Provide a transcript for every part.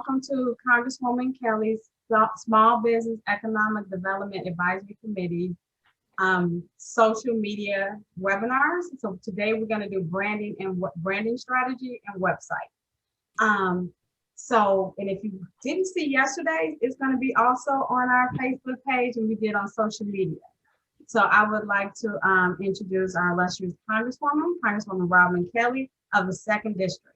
welcome to Congresswoman Kelly's Small Business Economic Development Advisory Committee social media webinars. So today we're going to do branding and branding strategy and website. And if you didn't see yesterday, it's going to be also on our Facebook page, and we did on social media. So I would like to introduce our illustrious Congresswoman Robin Kelly of the 2nd District.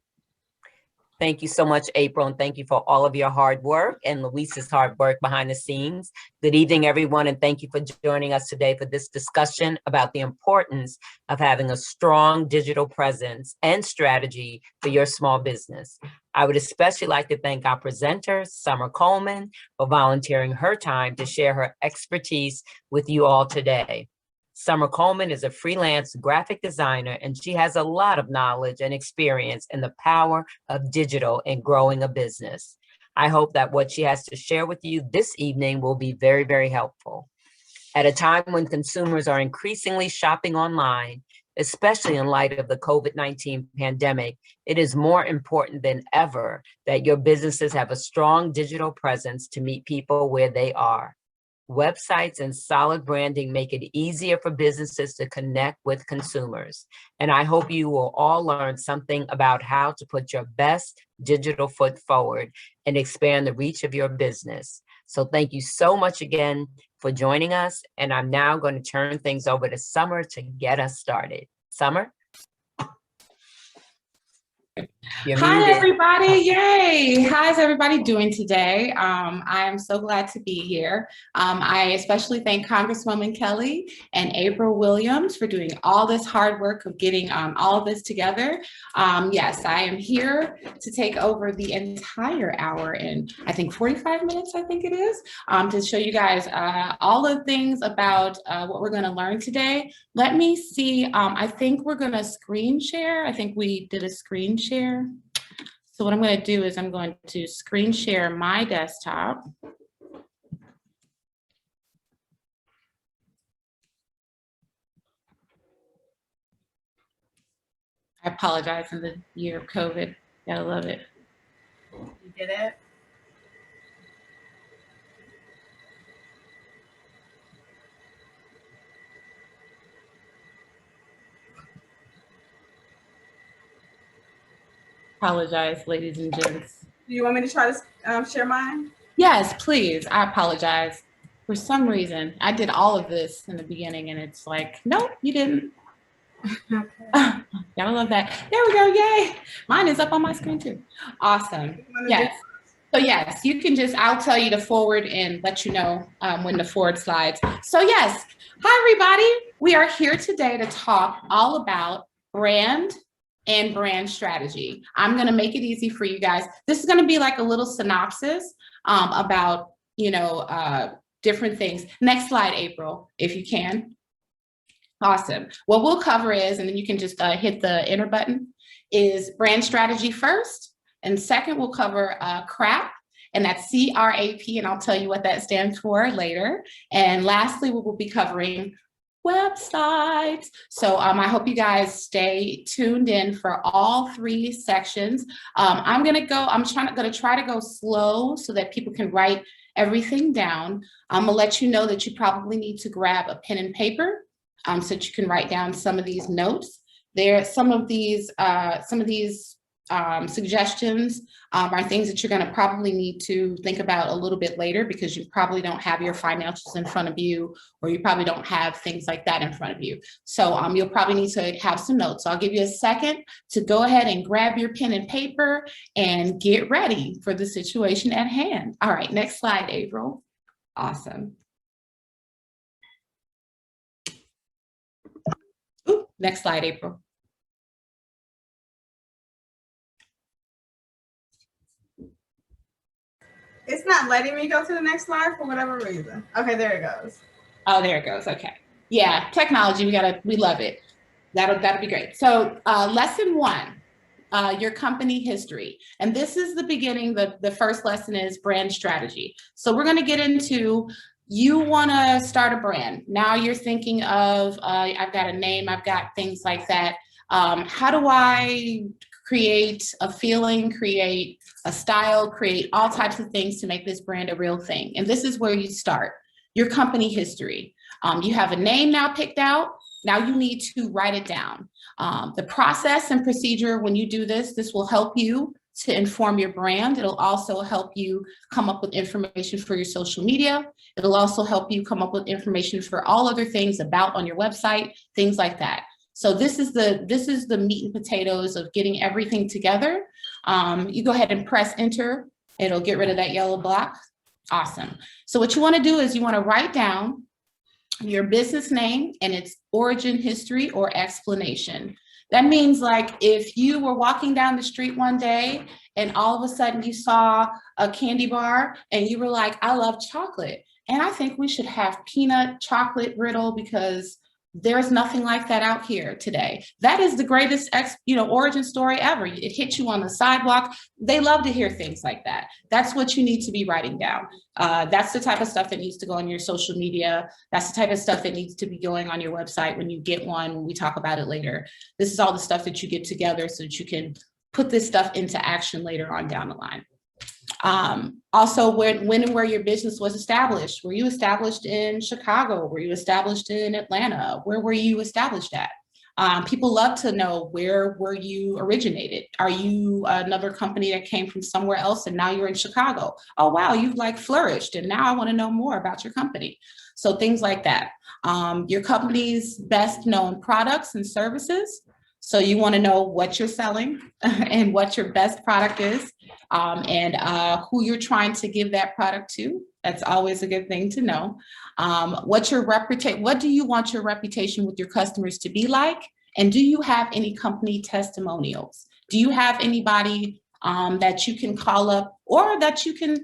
Thank you so much, April, and thank you for all of your hard work and Luis's hard work behind the scenes. Good evening, everyone, and thank you for joining us today for this discussion about the importance of having a strong digital presence and strategy for your small business. I would especially like to thank our presenter, Summer Coleman, for volunteering her time to share her expertise with you all today. Summer Coleman is a freelance graphic designer, and she has a lot of knowledge and experience in the power of digital and growing a business. I hope that what she has to share with you this evening will be very, very helpful. At a time when consumers are increasingly shopping online, especially in light of the COVID-19 pandemic, it is more important than ever that your businesses have a strong digital presence to meet people where they are. Websites and solid branding make it easier for businesses to connect with consumers. And I hope you will all learn something about how to put your best digital foot forward and expand the reach of your business. So thank you so much again for joining us. And I'm now going to turn things over to Summer to get us started. Summer? Hi, everybody. Yay. How's everybody doing today? I am so glad to be here. I especially thank Congresswoman Kelly and April Williams for doing all this hard work of getting all of this together. Yes, I am here to take over the entire hour in, I think, 45 minutes, I think it is, to show you guys all the things about what we're going to learn today. Let me see. I think we're going to screen share. I think we did a screen share. So what I'm going to do is I'm going to screen share my desktop. I apologize in the year of COVID. Gotta love it. You did it? Apologize, ladies and gents. Do you want me to try to share mine? Yes, please. I apologize. For some reason, I did all of this in the beginning and it's like, nope, you didn't. Okay. Gotta love that. There we go. Yay. Mine is up on my screen too. Awesome. Yes. So yes, you can just, I'll tell you to forward and let you know when the forward slides. So yes. Hi, everybody. We are here today to talk all about brand and brand strategy. I'm going to make it easy for you guys. This is going to be like a little synopsis about, different things. Next slide, April, if you can. Awesome. What we'll cover is, and then you can just hit the enter button, is brand strategy first. And second, we'll cover CRAP, and that's C-R-A-P, and I'll tell you what that stands for later. And lastly, we will be covering websites. So I hope you guys stay tuned in for all 3 sections. I'm going to try to go slow so that people can write everything down. I'm going to let you know that you probably need to grab a pen and paper so that you can write down some of these notes. Some of these suggestions are things that you're going to probably need to think about a little bit later because you probably don't have your financials in front of you, or you probably don't have things like that in front of you. So you'll probably need to have some notes. So I'll give you a second to go ahead and grab your pen and paper and get ready for the situation at hand. All right, next slide, April. Awesome. Ooh, next slide, April. It's not letting me go to the next slide for whatever reason. Okay, there it goes. Oh, there it goes. Okay. Yeah, technology, we love it. That'll be great. So lesson 1, your company history. And this is the beginning, the first lesson is brand strategy. So we're gonna get into, you wanna start a brand. Now you're thinking of, I've got a name, I've got things like that. How do I create a feeling, create a style, create all types of things to make this brand a real thing. And this is where you start. Your company history. You have a name now picked out. Now you need to write it down. The process and procedure when you do this, this will help you to inform your brand. It'll also help you come up with information for your social media. It'll also help you come up with information for all other things about on your website, things like that. So this is the meat and potatoes of getting everything together. You go ahead and press enter. It'll get rid of that yellow block. Awesome. So what you want to do is you want to write down your business name and its origin history or explanation. That means like if you were walking down the street one day and all of a sudden you saw a candy bar and you were like, I love chocolate. And I think we should have peanut chocolate brittle because there's nothing like that out here today. That is the greatest origin story ever. It hit you on the sidewalk. They love to hear things like that. That's what you need to be writing down. That's the type of stuff that needs to go on your social media. That's the type of stuff that needs to be going on your website when you get one, when we talk about it later. This is all the stuff that you get together so that you can put this stuff into action later on down the line. Also, when and where your business was established. Were you established in Chicago? Were you established in Atlanta? Where were you established at? People love to know where were you originated. Are you another company that came from somewhere else and now you're in Chicago? Oh, wow, you've like flourished and now I want to know more about your company. So things like that. Your company's best known products and services. So you want to know what you're selling and what your best product is and who you're trying to give that product to. That's always a good thing to know. What do you want your reputation with your customers to be like? And do you have any company testimonials? Do you have anybody that you can call up or that you can,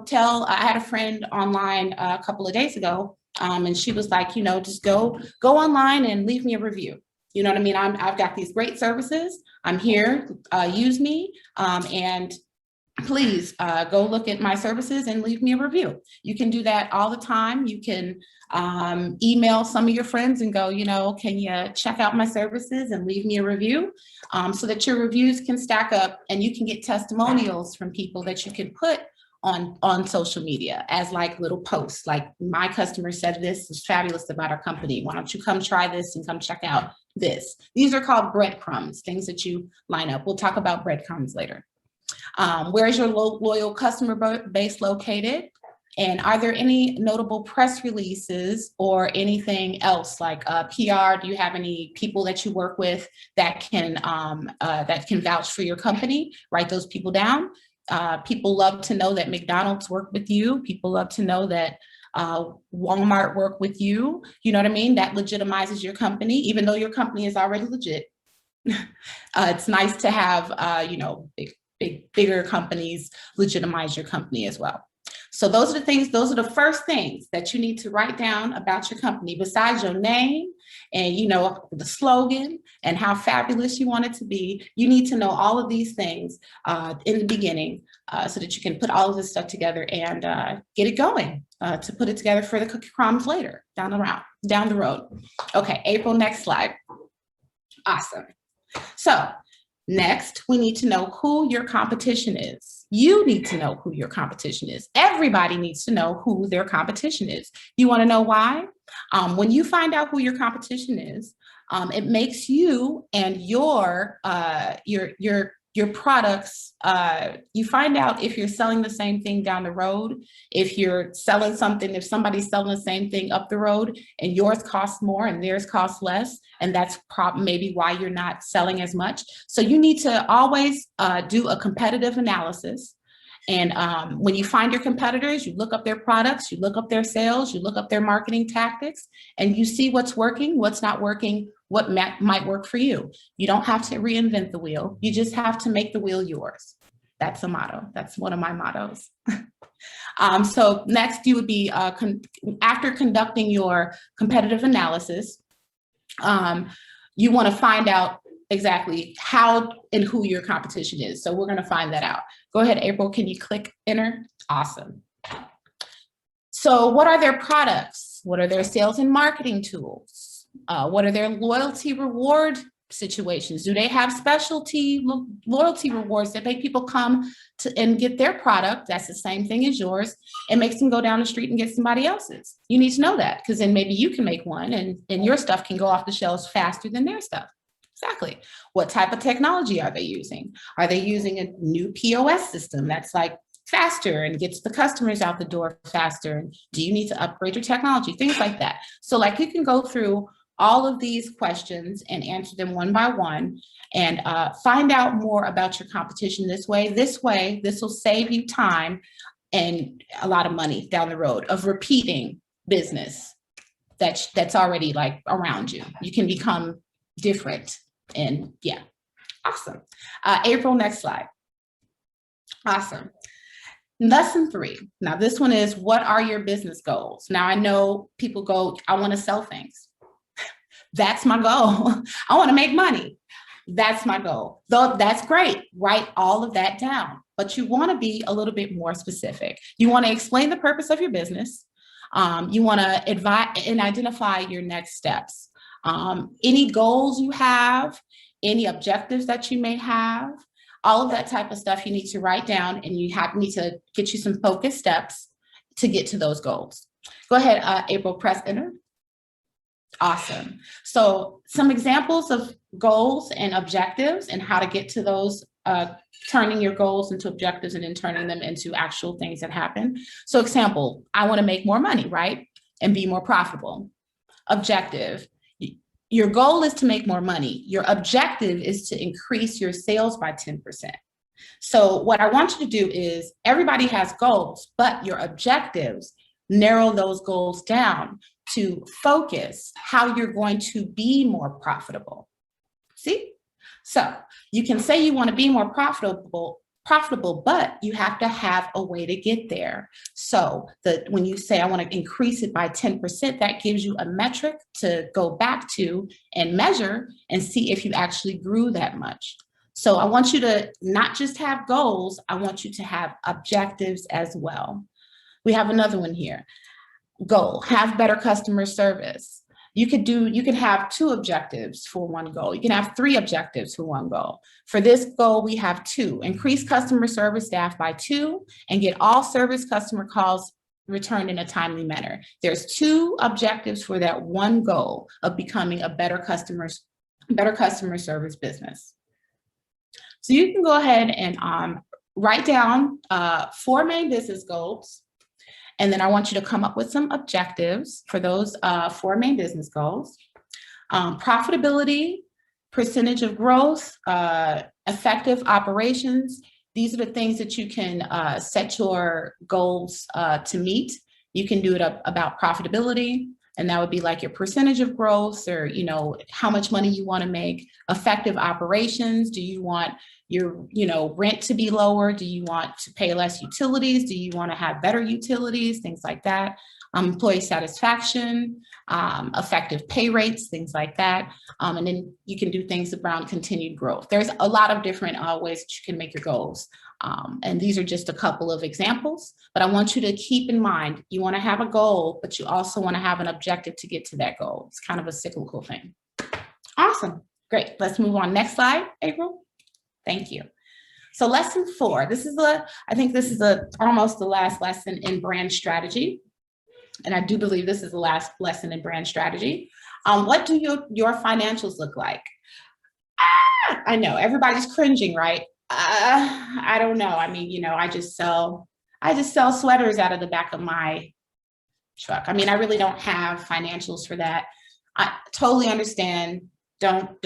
tell? I had a friend online a couple of days ago and she was like, just go online and leave me a review. You know what I mean? I've got these great services. I'm here, use me, and please go look at my services and leave me a review. You can do that all the time. You can email some of your friends and go, can you check out my services and leave me a review so that your reviews can stack up and you can get testimonials from people that you can put on social media as like little posts, like my customer said this is fabulous about our company. Why don't you come try this and come check out this? These are called breadcrumbs, things that you line up. We'll talk about breadcrumbs later. Where's your loyal customer base located? And are there any notable press releases or anything else like PR? Do you have any people that you work with that can vouch for your company? Write those people down. People love to know that McDonald's work with you. People love to know that Walmart work with you. You know what I mean? That legitimizes your company, even though your company is already legit. It's nice to have, bigger companies legitimize your company as well. So those are the first things that you need to write down about your company besides your name and, the slogan and how fabulous you want it to be. You need to know all of these things in the beginning so that you can put all of this stuff together and get it going to put it together for the cookie crumbs later down the road. Okay, April, next slide. Awesome. So next, we need to know who your competition is. You need to know who your competition is. Everybody needs to know who their competition is. You want to know why? When you find out who your competition is, it makes you and your products, you find out if you're selling the same thing down the road, if you're selling something, if somebody's selling the same thing up the road and yours costs more and theirs costs less, and that's maybe why you're not selling as much. So you need to always do a competitive analysis. And when you find your competitors, you look up their products, you look up their sales, you look up their marketing tactics, and you see what's working, what's not working, what might work for you. You don't have to reinvent the wheel. You just have to make the wheel yours. That's a motto. That's one of my mottos. So next, you would be, after conducting your competitive analysis, you want to find out exactly how and who your competition is. So we're going to find that out. Go ahead, April, can you click enter? Awesome. So what are their products? What are their sales and marketing tools? What are their loyalty reward situations? Do they have specialty loyalty rewards that make people come to and get their product? That's the same thing as yours. It makes them go down the street and get somebody else's. You need to know that, because then maybe you can make one and your stuff can go off the shelves faster than their stuff. Exactly. What type of technology are they using? Are they using a new POS system that's like faster and gets the customers out the door faster? And do you need to upgrade your technology? Things like that. So like you can go through all of these questions and answer them one by one and find out more about your competition this way. This will save you time and a lot of money down the road of repeating business that's already like around you. You can become different. And yeah, awesome. April, next slide. Awesome. Lesson 3. Now this one is, what are your business goals? Now I know people go, I want to sell things. That's my goal. I want to make money. That's my goal. Though that's great. Write all of that down, but you want to be a little bit more specific. You want to explain the purpose of your business. You want to advise and identify your next steps. Any goals you have, any objectives that you may have, all of that type of stuff you need to write down, and you need to get you some focused steps to get to those goals. Go ahead, April, press enter. Awesome. So some examples of goals and objectives and how to get to those, turning your goals into objectives and then turning them into actual things that happen. So example, I want to make more money, right? And be more profitable. Objective. Your goal is to make more money. Your objective is to increase your sales by 10%. So what I want you to do is, everybody has goals, but your objectives, narrow those goals down to focus how you're going to be more profitable. See? So you can say you want to be more profitable, but you have to have a way to get there. So when you say I want to increase it by 10%, that gives you a metric to go back to and measure and see if you actually grew that much. So I want you to not just have goals, I want you to have objectives as well. We have another one here. Goal, have better customer service. You can have 2 objectives for one goal. You can have 3 objectives for one goal. For this goal, we have 2, increase customer service staff by 2 and get all service customer calls returned in a timely manner. There's 2 objectives for that one goal of becoming a better customer service business. So you can go ahead and write down 4 main business goals. And then I want you to come up with some objectives for those 4 main business goals. Profitability, percentage of growth, effective operations. These are the things that you can set your goals to meet. You can do it about profitability, and that would be like your percentage of growth, or how much money you want to make. Effective operations. Do you want your rent to be lower? Do you want to pay less utilities? Do you want to have better utilities? Things like that. Employee satisfaction, effective pay rates, things like that. And then you can do things around continued growth. There's a lot of different ways that you can make your goals. And these are just a couple of examples, but I want you to keep in mind, you want to have a goal, but you also want to have an objective to get to that goal. It's kind of a cyclical thing. Awesome. Great. Let's move on. Next slide, April. Thank you. So lesson 4, I think this is almost the last lesson in brand strategy. And I do believe this is the last lesson in brand strategy. What do your financials look like? I know everybody's cringing, right? I don't know. I mean, I just sell sweaters out of the back of my truck. I mean, I really don't have financials for that. I totally understand. Don't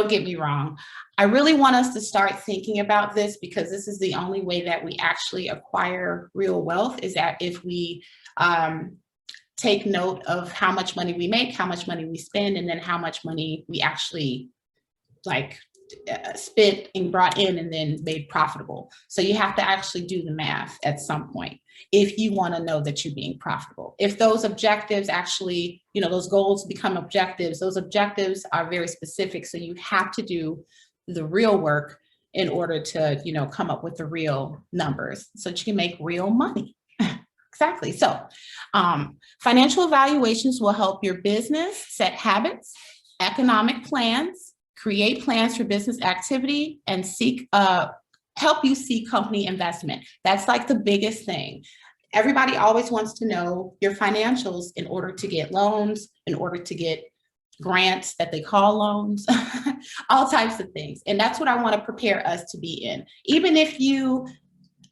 get me wrong. I really want us to start thinking about this, because this is the only way that we actually acquire real wealth, is that if we take note of how much money we make, how much money we spend, and then how much money we actually spent and brought in and then made profitable. So you have to actually do the math at some point if you want to know that you're being profitable. If those objectives actually, those goals become objectives, those objectives are very specific. So you have to do the real work in order to, come up with the real numbers so that you can make real money. Exactly. So financial evaluations will help your business set habits, economic plans, create plans for business activity, and help you seek company investment. That's like the biggest thing. Everybody always wants to know your financials in order to get loans, in order to get grants that they call loans, all types of things. And that's what I want to prepare us to be in. Even if you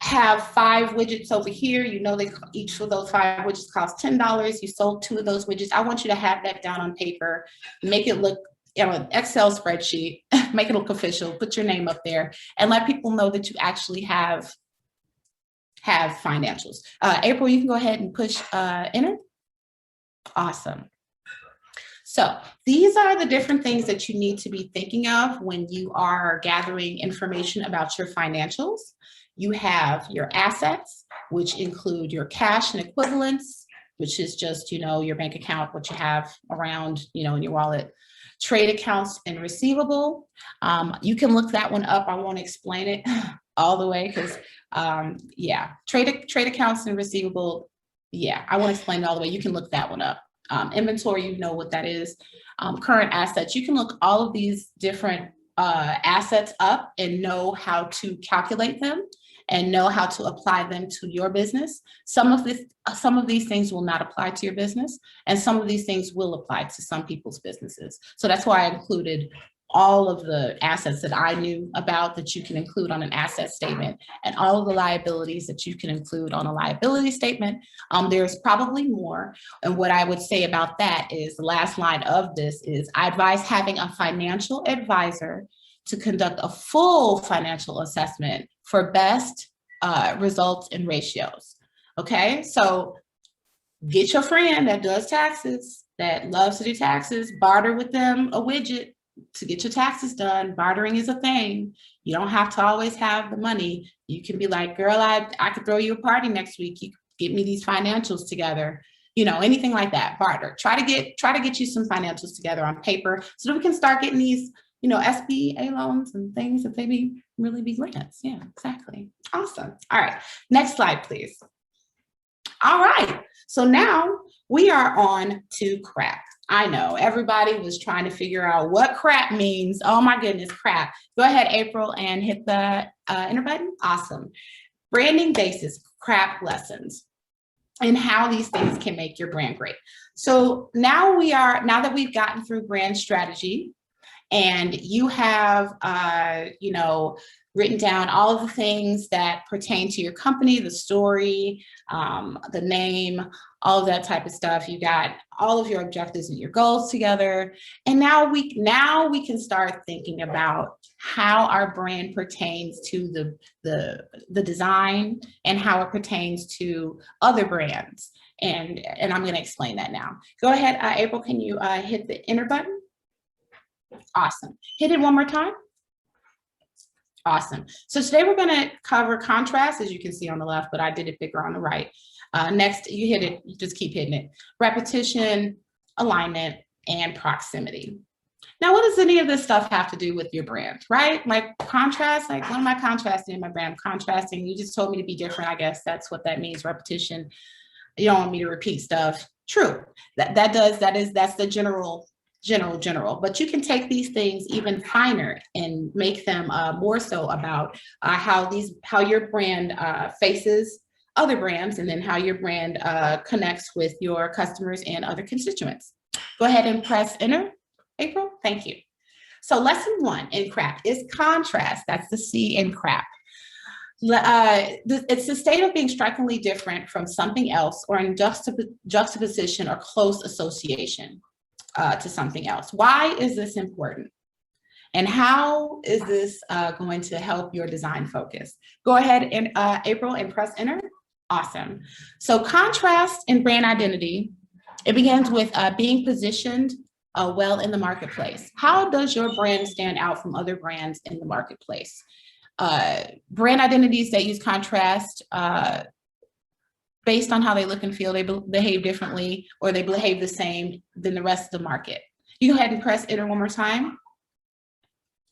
have 5 widgets over here, you know, each of those 5 widgets cost $10. You sold 2 of those widgets. I want you to have that down on paper, make it look, you know, an Excel spreadsheet, make it look official, put your name up there, and let people know that you actually have financials. April, you can go ahead and push enter. Awesome. So these are the different things that you need to be thinking of when you are gathering information about your financials. You have your assets, which include your cash and equivalents, which is just, you know, your bank account, what you have around, you know, in your wallet. Trade accounts and receivable. You can look that one up. I won't explain it all the way because, yeah, trade accounts and receivable. Yeah, I won't explain it all the way. You can look that one up. Inventory, you know what that is. Current assets. You can look all of these different assets up and know how to calculate them and know how to apply them to your business. Some of these things will not apply to your business, and some of these things will apply to some people's businesses. So that's why I included all of the assets that I knew about that you can include on an asset statement, and all of the liabilities that you can include on a liability statement. There's probably more. And what I would say about that is the last line of this is I advise having a financial advisor to conduct a full financial assessment for best results and ratios. Okay, so get your friend that does taxes, that loves to do taxes, barter with them a widget to get your taxes done. Bartering is a thing. You don't have to always have the money. You can be like, girl, I could throw you a party next week. You get me these financials together. You know, anything like that, barter. Try to get you some financials together on paper so that we can start getting these, you know, SBA loans and things that they really be grants. Yeah, exactly. Awesome. All right, next slide, please. All right, so now we are on to crap. I know everybody was trying to figure out what crap means. Oh my goodness, crap. Go ahead, April, and hit the enter button. Awesome. Branding basis, crap lessons, and how these things can make your brand great. So now that we've gotten through brand strategy, and you have, you know, written down all of the things that pertain to your company, the story, the name, all of that type of stuff. You got all of your objectives and your goals together. And now we can start thinking about how our brand pertains to the design and how it pertains to other brands. And I'm going to explain that now. Go ahead, April, can you hit the enter button? Awesome. Hit it one more time. Awesome. So today we're going to cover contrast, as you can see on the left, but I did it bigger on the right. Next, you hit it, you just keep hitting it. Repetition, alignment, and proximity. Now, what does any of this stuff have to do with your brand, right? Like contrast, like what am I contrasting in my brand? Contrasting, you just told me to be different. I guess that's what that means, repetition. You don't want me to repeat stuff. True, that's the general, but you can take these things even finer and make them more so about how your brand faces other brands, and then how your brand connects with your customers and other constituents. Go ahead and press enter, April. Thank you. So lesson 1 in CRAP is contrast. That's the C in CRAP. It's the state of being strikingly different from something else, or in juxtaposition or close association to something else. Why is this important? And how is this going to help your design focus? Go ahead and April, and press enter. Awesome. So contrast in brand identity, it begins with being positioned well in the marketplace. How does your brand stand out from other brands in the marketplace? Brand identities that use contrast based on how they look and feel, they behave differently, or they behave the same than the rest of the market. You go ahead and press enter one more time.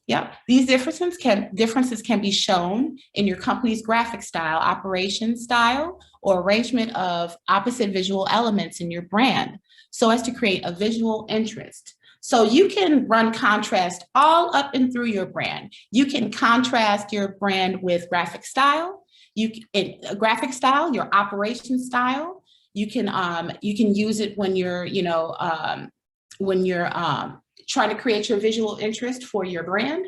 Yep, these differences can be shown in your company's graphic style, operation style, or arrangement of opposite visual elements in your brand, so as to create a visual interest. So you can run contrast all up and through your brand. You can contrast your brand with graphic style, your operation style. You can use it when you're, trying to create your visual interest for your brand.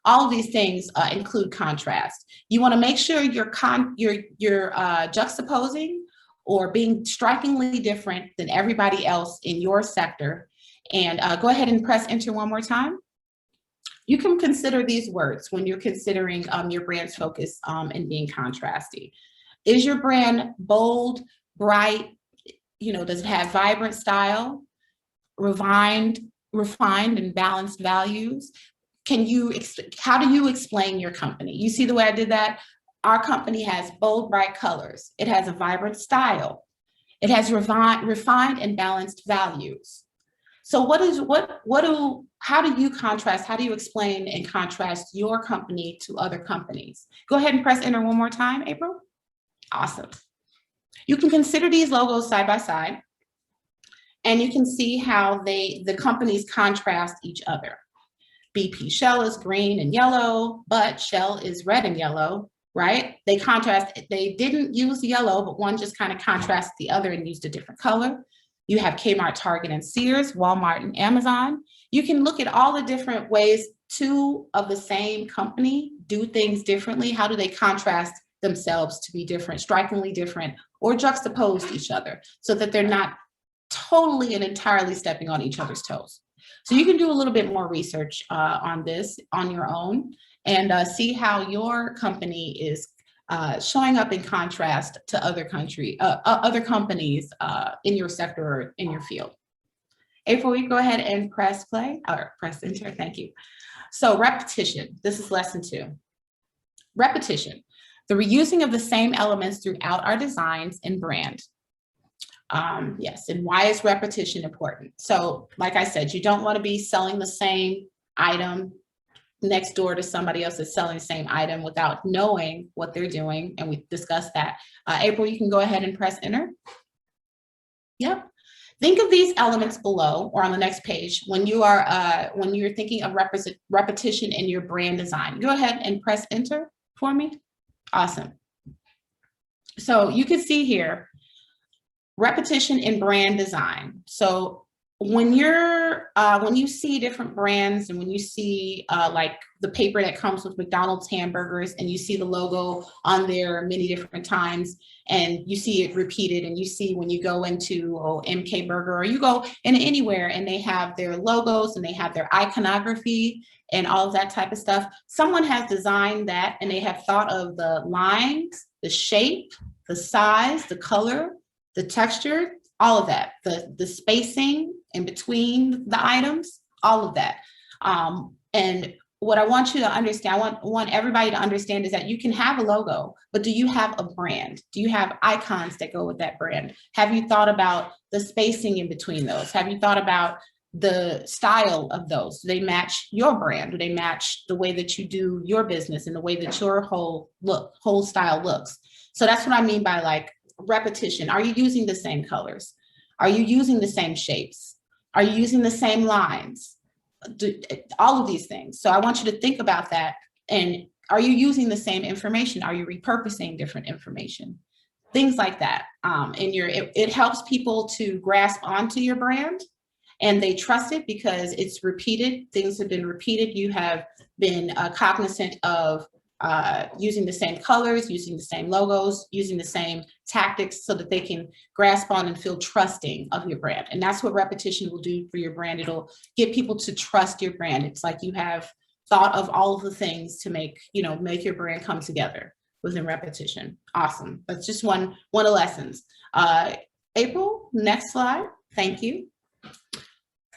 All of these things include contrast. You want to make sure you're juxtaposing or being strikingly different than everybody else in your sector. And go ahead and press enter one more time. You can consider these words when you're considering your brand's focus and being contrasty. Is your brand bold, bright? Does it have vibrant style, refined and balanced values? How do you explain your company? You see the way I did that? Our company has bold, bright colors. It has a vibrant style. It has refined and balanced values. So how do you contrast? How do you explain and contrast your company to other companies? Go ahead and press enter one more time, April. Awesome. You can consider these logos side by side, and you can see how the companies contrast each other. BP Shell is green and yellow, but Shell is red and yellow, right? They contrast, they didn't use yellow, but one just kind of contrasts the other and used a different color. You have Kmart, Target, and Sears, Walmart, and Amazon. You can look at all the different ways two of the same company do things differently. How do they contrast themselves to be different, strikingly different, or juxtapose each other so that they're not totally and entirely stepping on each other's toes? So you can do a little bit more research on this on your own and see how your company is showing up in contrast to other companies in your sector or in your field. April, you go ahead and press play or press enter. Thank you. So repetition. This is lesson 2. Repetition. The reusing of the same elements throughout our designs and brand. Yes, and why is repetition important? So like I said, you don't want to be selling the same item next door to somebody else that's selling the same item without knowing what they're doing, and we discussed that. April, you can go ahead and press enter. Yep. Think of these elements below or on the next page when you're thinking of repetition in your brand design. Go ahead and press enter for me. Awesome. So you can see here, repetition in brand design. So when you see different brands and when you see like the paper that comes with McDonald's hamburgers and you see the logo on there many different times and you see it repeated, and you see when you go into MK Burger or you go in anywhere and they have their logos and they have their iconography and all of that type of stuff, someone has designed that and they have thought of the lines, the shape, the size, the color, the texture, all of that, the spacing in between the items, all of that. And what I want you to understand, I want everybody to understand is that you can have a logo, but do you have a brand? Do you have icons that go with that brand? Have you thought about the spacing in between those? Have you thought about the style of those? Do they match your brand? Do they match the way that you do your business and the way that your whole style looks? So that's what I mean by like repetition. Are you using the same colors? Are you using the same shapes? Are you using the same lines? All of these things. So I want you to think about that. And are you using the same information? Are you repurposing different information? Things like that. It helps people to grasp onto your brand, and they trust it because it's repeated. Things have been repeated. You have been cognizant of using the same colors, using the same logos, using the same tactics so that they can grasp on and feel trusting of your brand. And that's what repetition will do for your brand. It'll get people to trust your brand. It's like you have thought of all of the things to make your brand come together within repetition. Awesome. That's just one of the lessons. April, next slide. Thank you.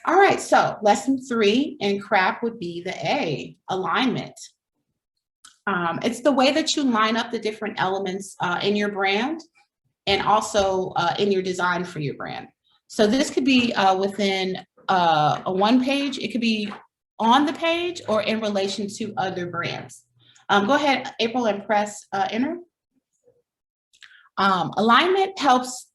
All right, so lesson 3 in CRAP would be the A, alignment. It's the way that you line up the different elements in your brand and also in your design for your brand. So this could be within a one page, it could be on the page or in relation to other brands. Go ahead, April, and press enter. Alignment helps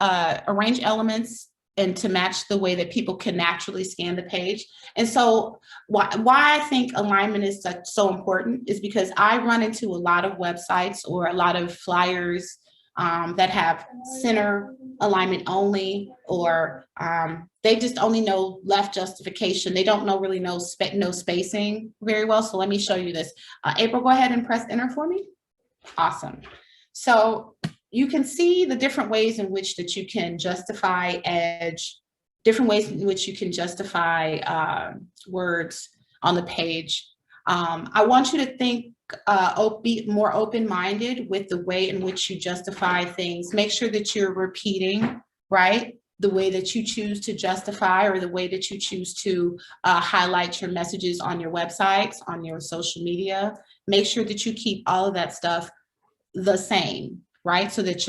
arrange elements and to match the way that people can naturally scan the page. And so why I think alignment is so important is because I run into a lot of websites or a lot of flyers that have center alignment only, or they just only know left justification. They don't really know spacing very well. So let me show you this. April, go ahead and press enter for me. Awesome. So you can see the different ways in which that you can justify edge, different ways in which you can justify words on the page. I want you to think, be more open-minded with the way in which you justify things. Make sure that you're repeating, right? The way that you choose to justify, or the way that you choose to highlight your messages on your websites, on your social media. Make sure that you keep all of that stuff the same, right? So that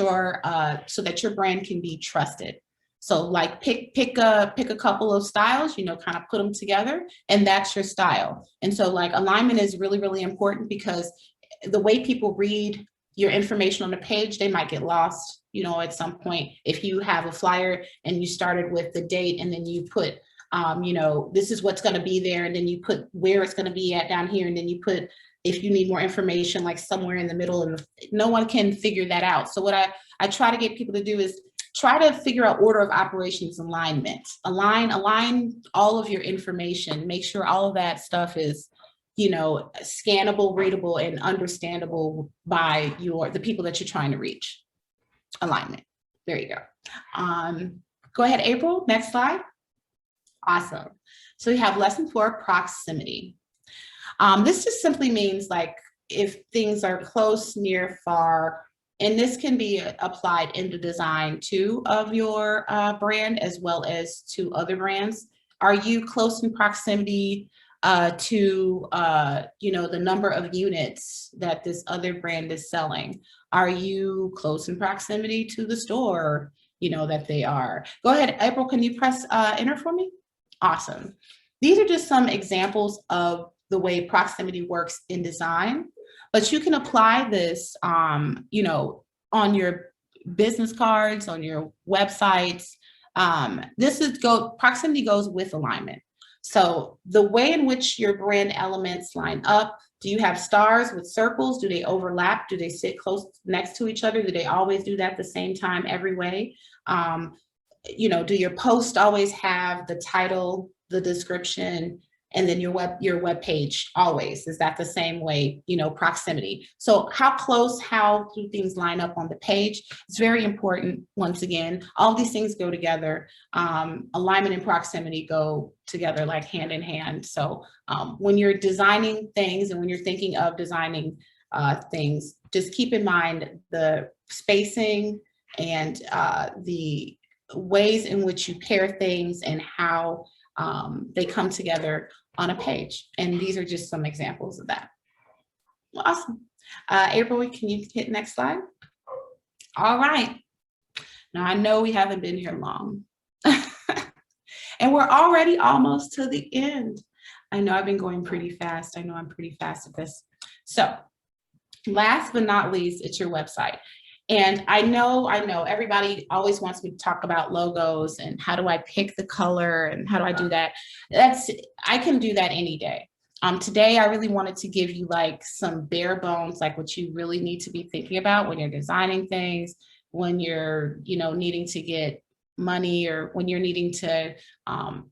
your brand can be trusted. So like pick a couple of styles, kind of put them together, and that's your style. And so like alignment is really, really important, because the way people read your information on the page, they might get lost, at some point. If you have a flyer and you started with the date, and then you put, this is what's going to be there, and then you put where it's going to be at down here, and then you put, if you need more information, like somewhere in the middle, and no one can figure that out. So what I try to get people to do is try to figure out order of operations alignment. Align all of your information. Make sure all of that stuff is, scannable, readable, and understandable by the people that you're trying to reach. Alignment. There you go. Go ahead, April. Next slide. Awesome. So we have lesson 4, proximity. This just simply means like if things are close, near, far, and this can be applied in the design too of your brand, as well as to other brands. Are you close in proximity to the number of units that this other brand is selling? Are you close in proximity to the store that they are? Go ahead, April, can you press enter for me? Awesome. These are just some examples of the way proximity works in design, but you can apply this, on your business cards, on your websites. Proximity goes with alignment. So the way in which your brand elements line up, do you have stars with circles? Do they overlap? Do they sit close next to each other? Do they always do that at the same time every way? Do your posts always have the title, the description, and then your web page always? Is that the same way? Proximity. So how do things line up on the page? It's very important. Once again, all these things go together. Alignment and proximity go together like hand in hand. So when you're designing things, and when you're thinking of designing things, just keep in mind the spacing and the ways in which you pair things, and how they come together on a page. And these are just some examples of that. Awesome. April, can you hit next slide? All right. Now I know we haven't been here long and we're already almost to the end. I know I've been going pretty fast. I know I'm pretty fast at this. So last but not least, it's your website. And I know everybody always wants me to talk about logos and how do I pick the color and how do I do that? I can do that any day. Today, I really wanted to give you like some bare bones, like what you really need to be thinking about when you're designing things, when you're, needing to get money, or when you're needing to,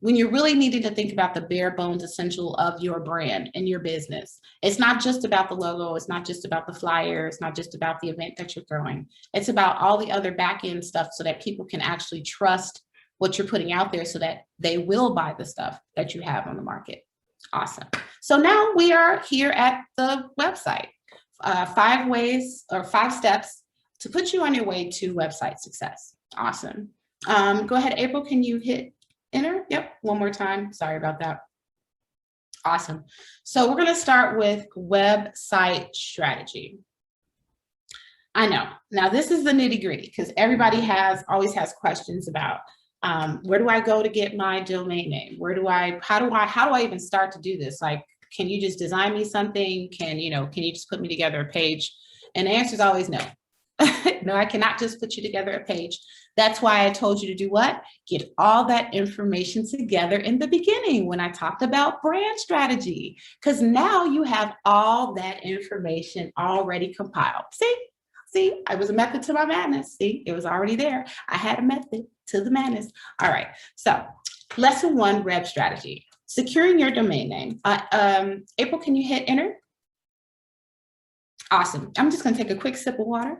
when you're really needing to think about the bare bones essential of your brand and your business. It's not just about the logo. It's not just about the flyer. It's not just about the event that you're throwing. It's about all the other back end stuff, so that people can actually trust what you're putting out there, so that they will buy the stuff that you have on the market. Awesome. So now we are here at the website. 5 steps to put you on your way to website success. Awesome. Go ahead, April, can you hit enter? Yep, one more time. Sorry about that. Awesome. So we're going to start with website strategy. I know. Now this is the nitty gritty, because everybody always has questions about where do I go to get my domain name? How do I even start to do this? Like, can you just design me something? Can you just put me together a page? And the answer is always no. No, I cannot just put you together a page. That's why I told you to do what? Get all that information together in the beginning when I talked about brand strategy, because now you have all that information already compiled. See, I was a method to my madness. See, it was already there. I had a method to the madness. All right, so lesson 1, web strategy, securing your domain name. April, can you hit enter? Awesome. I'm just going to take a quick sip of water.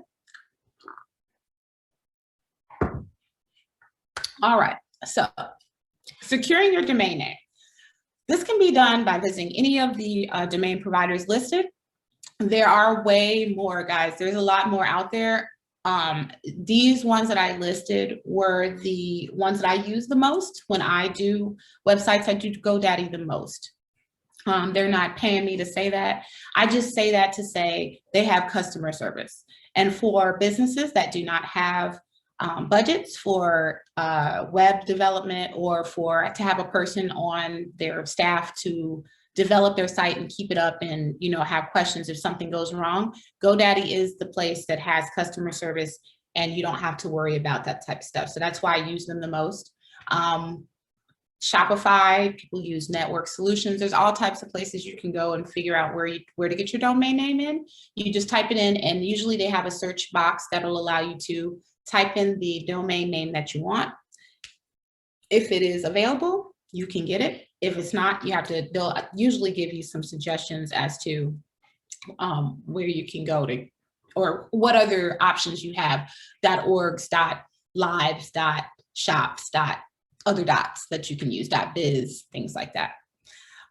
All right, so securing your domain name. This can be done by visiting any of the domain providers listed. There are way more, guys. There's a lot more out there. These ones that I listed were the ones that I use the most. When I do websites, I do GoDaddy the most. They're not paying me to say that. I just say that to say they have customer service. And for businesses that do not have budgets for web development, or to have a person on their staff to develop their site and keep it up and, you know, have questions if something goes wrong, GoDaddy is the place that has customer service, and you don't have to worry about that type of stuff. So that's why I use them the most. Shopify, people use Network Solutions. There's all types of places you can go and figure out where to get your domain name in. You just type it in, and usually they have a search box that'll allow you to type in the domain name that you want. If it is available, you can get it. If it's not, they'll usually give you some suggestions as to where you can go to, or what other options you have, .orgs, .lives, .shops, other dots that you can use, .biz, things like that.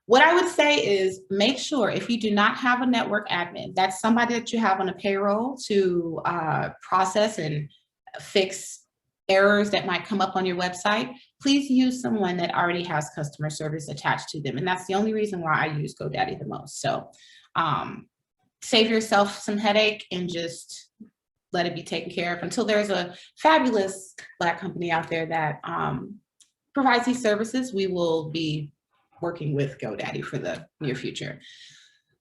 What I would say is make sure, if you do not have a network admin, that's somebody that you have on a payroll to process and fix errors that might come up on your website, please use someone that already has customer service attached to them. And that's the only reason why I use GoDaddy the most. So save yourself some headache and just let it be taken care of until there's a fabulous Black company out there that provides these services. We will be working with GoDaddy for the near future.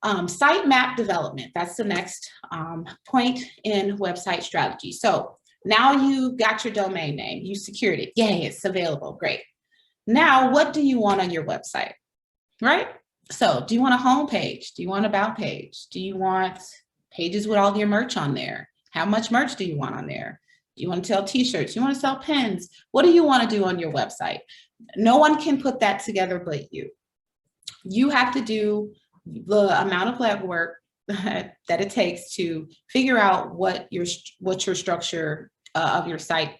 Sitemap development, that's the next point in website strategy. So now you got your domain name, you secured it, yay, it's available, great. Now, what do you want on your website, right? So do you want a home page? Do you want an about page? Do you want pages with all your merch on there? How much merch do you want on there? Do you want to sell t-shirts? Do you want to sell pens? What do you want to do on your website? No one can put that together but you. You have to do the amount of legwork that it takes to figure out what your structure of your site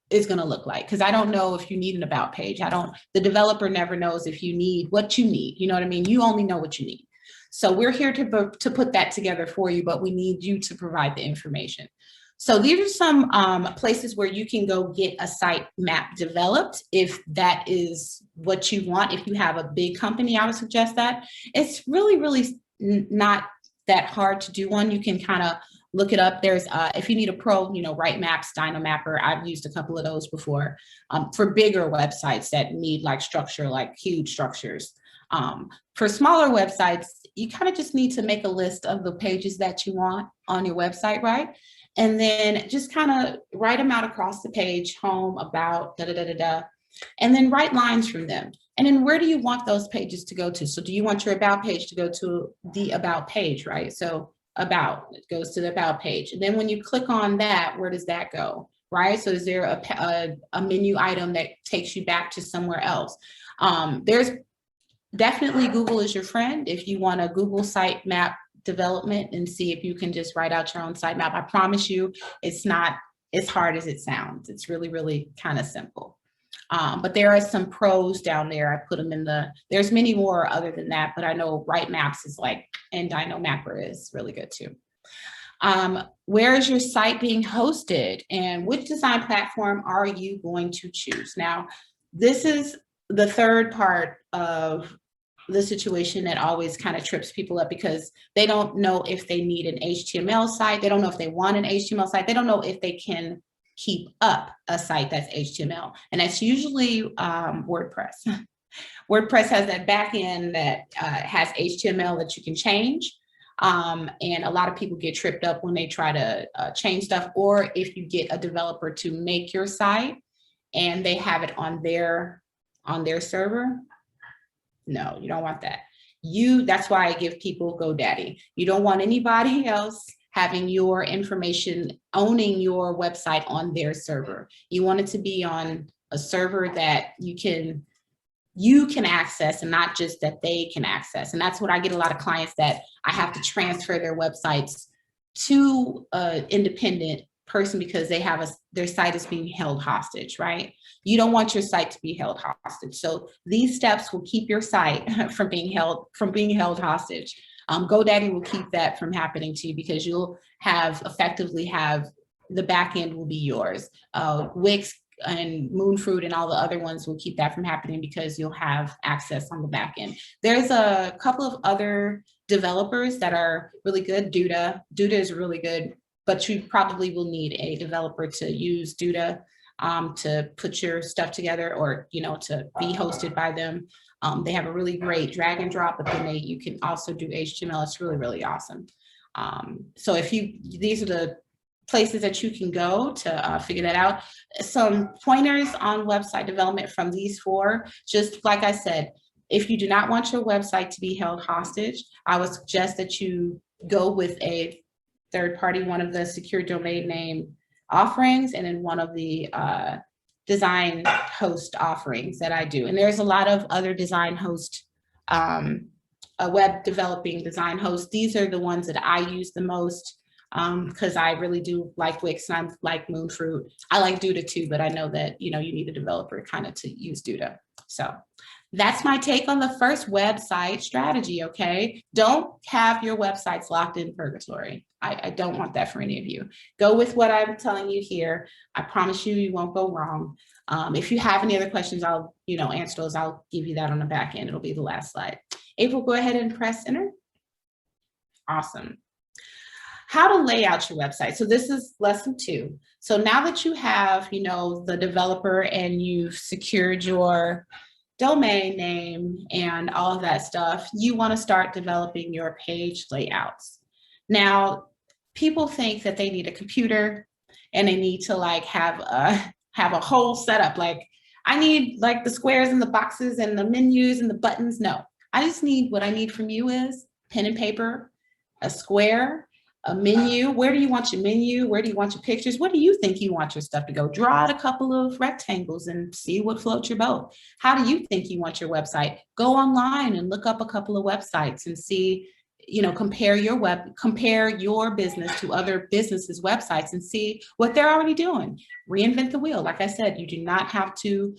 is going to look like. Because I don't know if you need an about page. The developer never knows if you need what you need. You know what I mean? You only know what you need. So we're here to put that together for you, but we need you to provide the information. So these are some places where you can go get a site map developed if that is what you want. If you have a big company, I would suggest that. It's really not that hard to do one. You can kind of look it up. There's, if you need a pro, Right Maps, Dynamapper, I've used a couple of those before for bigger websites that need like structure, like huge structures. For smaller websites, you kind of just need to make a list of the pages that you want on your website, right? And then just kind of write them out across the page, home, about, and then write lines from them. And then where do you want those pages to go to? So do you want your about page to go to the about page, right? So about, it goes to the about page. And then when you click on that, where does that go, right? So is there a menu item that takes you back to somewhere else? There's definitely Google is your friend if you want a Google sitemap development and see if you can just write out your own sitemap. I promise you, it's not as hard as it sounds. It's really kind of simple. But there are some pros down there. I put them in there's many more other than that, but I know Right Maps is like, and Dynamapper is really good too. Where is your site being hosted and which design platform are you going to choose? Now, this is the third part of the situation that always kind of trips people up because they don't know if they need an HTML site. They don't know if they want an HTML site. They don't know if they can keep up a site that's HTML. And that's usually WordPress. WordPress has that back end that has HTML that you can change. And a lot of people get tripped up when they try to change stuff, or if you get a developer to make your site and they have it on their server. No, you don't want that. That's why I give people GoDaddy. You don't want anybody else having your information, owning your website on their server. You want it to be on a server that you can access, and not just that they can access. And that's what I get a lot of clients, that I have to transfer their websites to an independent person because their site is being held hostage, right? You don't want your site to be held hostage. So these steps will keep your site from being held hostage. GoDaddy will keep that from happening to you, because you'll effectively have the back end will be yours. Wix and Moonfruit and all the other ones will keep that from happening, because you'll have access on the back end. There's a couple of other developers that are really good. Duda is really good, but you probably will need a developer to use Duda to put your stuff together, or to be hosted by them. They have a really great drag and drop, but then you can also do HTML. It's really, really awesome. So these are the places that you can go to figure that out. Some pointers on website development from these 4, just like I said, if you do not want your website to be held hostage, I would suggest that you go with a third party, one of the secure domain name offerings, and then one of the design host offerings that I do. And there's a lot of other design host, web developing design hosts. These are the ones that I use the most, because I really do like Wix, and I like Moonfruit. I like Duda too, but I know that you need a developer kind of to use Duda. So that's my take on the first website strategy. Okay, don't have your websites locked in purgatory. I don't want that for any of you. Go with what I'm telling you here. I promise you won't go wrong. If you have any other questions, I'll answer those. I'll give you that on the back end. It'll be the last slide. April, go ahead and press enter. Awesome. How to lay out your website. So this is lesson 2. So now that you have, the developer and you've secured your domain name and all of that stuff, you want to start developing your page layouts. Now, people think that they need a computer and they need to have a whole setup. Like, I need the squares and the boxes and the menus and the buttons. No, what I need from you is pen and paper, a square, a menu. Where do you want your menu? Where do you want your pictures? What do you think you want your stuff to go? Draw out a couple of rectangles and see what floats your boat. How do you think you want your website? Go online and look up a couple of websites and see, compare your business to other businesses' websites and see what they're already doing. Reinvent the wheel. Like I said, you do not have to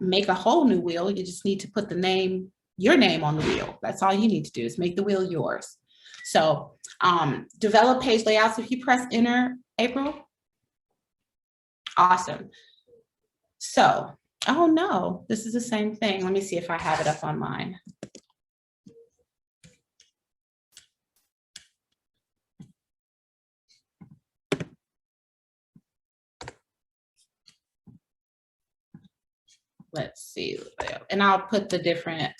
make a whole new wheel. You just need to put your name on the wheel. That's all you need to do, is make the wheel yours. So develop page layouts. If you press enter, April. Awesome. So, oh no, this is the same thing. Let me see if I have it up on mine. Let's see, and I'll put the different